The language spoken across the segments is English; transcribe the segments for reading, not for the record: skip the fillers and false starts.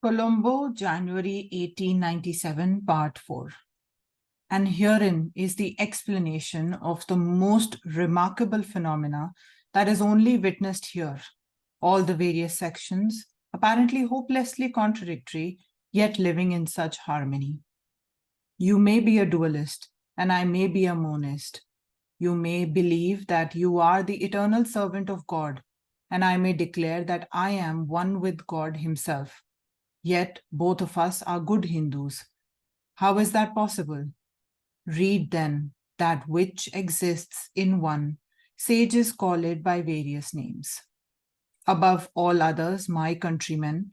Colombo, January 1897, Part 4. And herein is the explanation of the most remarkable phenomena that is only witnessed here. All the various sections, apparently hopelessly contradictory, yet living in such harmony. You may be a dualist, and I may be a monist. You may believe that you are the eternal servant of God, and I may declare that I am one with God Himself. Yet both of us are good Hindus. How is that possible? Read then that which exists in one. Sages call it by various names. Above all others, my countrymen,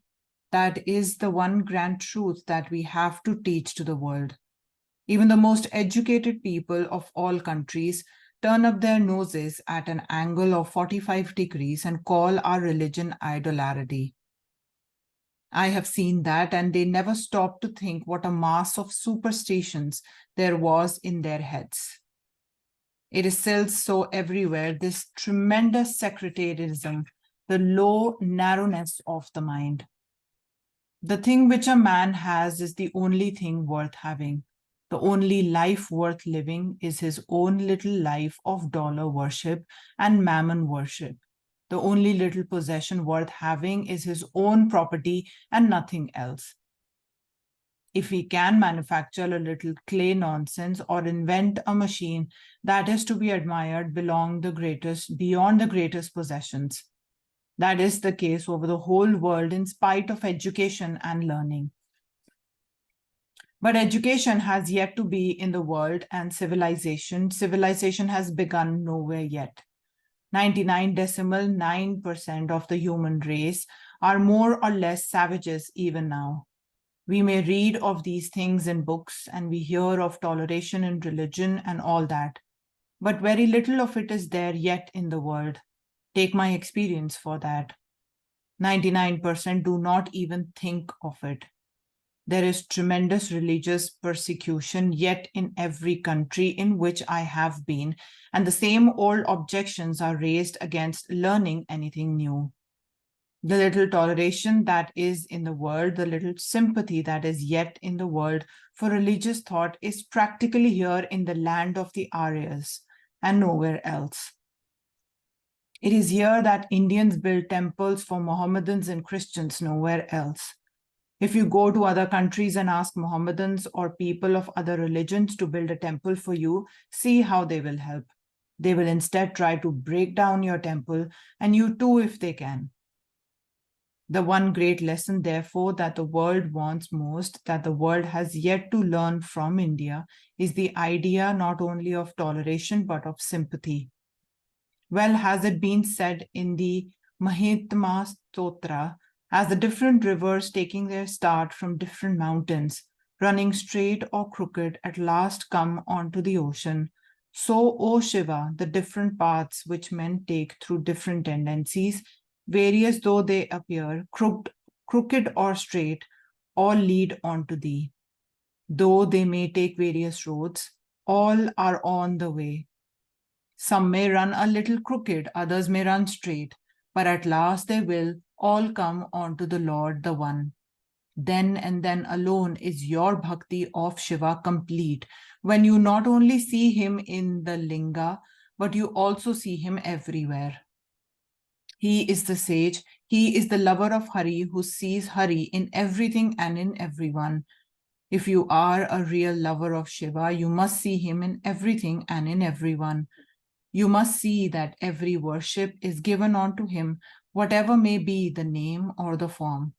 that is the one grand truth that we have to teach to the world. Even the most educated people of all countries turn up their noses at an angle of 45 degrees and call our religion idolatry. I have seen that, and they never stop to think what a mass of superstitions there was in their heads. It is still so everywhere, this tremendous sectarianism, the low narrowness of the mind. The thing which a man has is the only thing worth having. The only life worth living is his own little life of dollar worship and mammon worship. The only little possession worth having is his own property and nothing else. If he can manufacture a little clay nonsense or invent a machine that is to be admired beyond the greatest possessions. That is the case over the whole world in spite of education and learning. But education has yet to be in the world, and civilization has begun nowhere yet. 99.9% of the human race are more or less savages even now. We may read of these things in books, and we hear of toleration in religion and all that, but very little of it is there yet in the world. Take my experience for that. 99% do not even think of it. There is tremendous religious persecution yet in every country in which I have been, and the same old objections are raised against learning anything new. The little toleration that is in the world, the little sympathy that is yet in the world for religious thought is practically here in the land of the Aryas and nowhere else. It is here that Indians build temples for Mohammedans and Christians, nowhere else. If you go to other countries and ask Mohammedans or people of other religions to build a temple for you, see how they will help. They will instead try to break down your temple, and you too if they can. The one great lesson, therefore, that the world wants most, that the world has yet to learn from India, is the idea not only of toleration but of sympathy. Well has it been said in the Mahitma Stotra, as the different rivers taking their start from different mountains, running straight or crooked, at last come onto the ocean. So, O Shiva, the different paths which men take through different tendencies, various though they appear, crooked or straight, all lead on to thee. Though they may take various roads, all are on the way. Some may run a little crooked, others may run straight, but at last they will all come on to the Lord, the One. Then and then alone is your bhakti of Shiva complete, when you not only see him in the linga, but you also see him everywhere. He is the sage, he is the lover of Hari who sees Hari in everything and in everyone. If you are a real lover of Shiva, you must see him in everything and in everyone. You must see that every worship is given unto him, whatever may be the name or the form,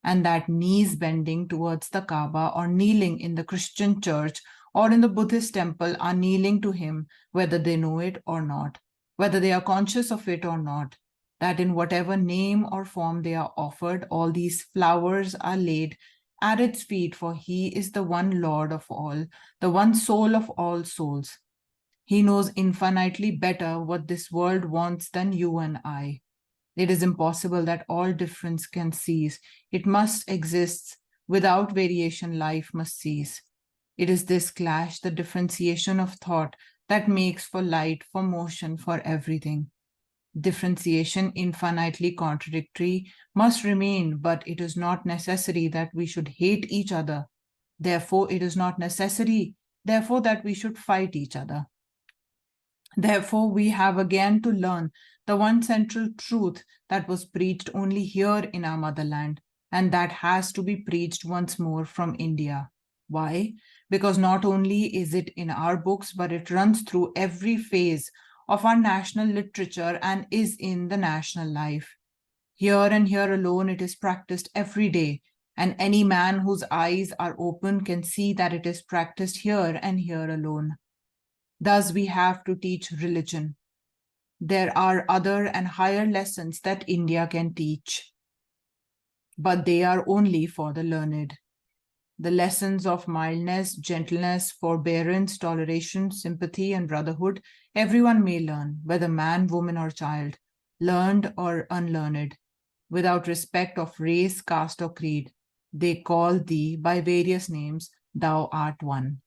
and that knees bending towards the Kaaba or kneeling in the Christian church or in the Buddhist temple are kneeling to him, whether they know it or not, whether they are conscious of it or not, that in whatever name or form they are offered, all these flowers are laid at its feet, for he is the one Lord of all, the one soul of all souls. He knows infinitely better what this world wants than you and I. It is impossible that all difference can cease. It must exist. Without variation, life must cease. It is this clash, the differentiation of thought, that makes for light, for motion, for everything. Differentiation, infinitely contradictory, must remain, but it is not necessary that we should hate each other. Therefore, it is not necessary, therefore, that we should fight each other. Therefore, we have again to learn the one central truth that was preached only here in our motherland, and that has to be preached once more from India. Why? Because not only is it in our books, but it runs through every phase of our national literature and is in the national life. Here and here alone, it is practiced every day, and any man whose eyes are open can see that it is practiced here and here alone. Thus, we have to teach religion. There are other and higher lessons that India can teach, but they are only for the learned. The lessons of mildness, gentleness, forbearance, toleration, sympathy, and brotherhood, everyone may learn, whether man, woman, or child, learned or unlearned, without respect of race, caste, or creed. They call thee by various names, thou art one.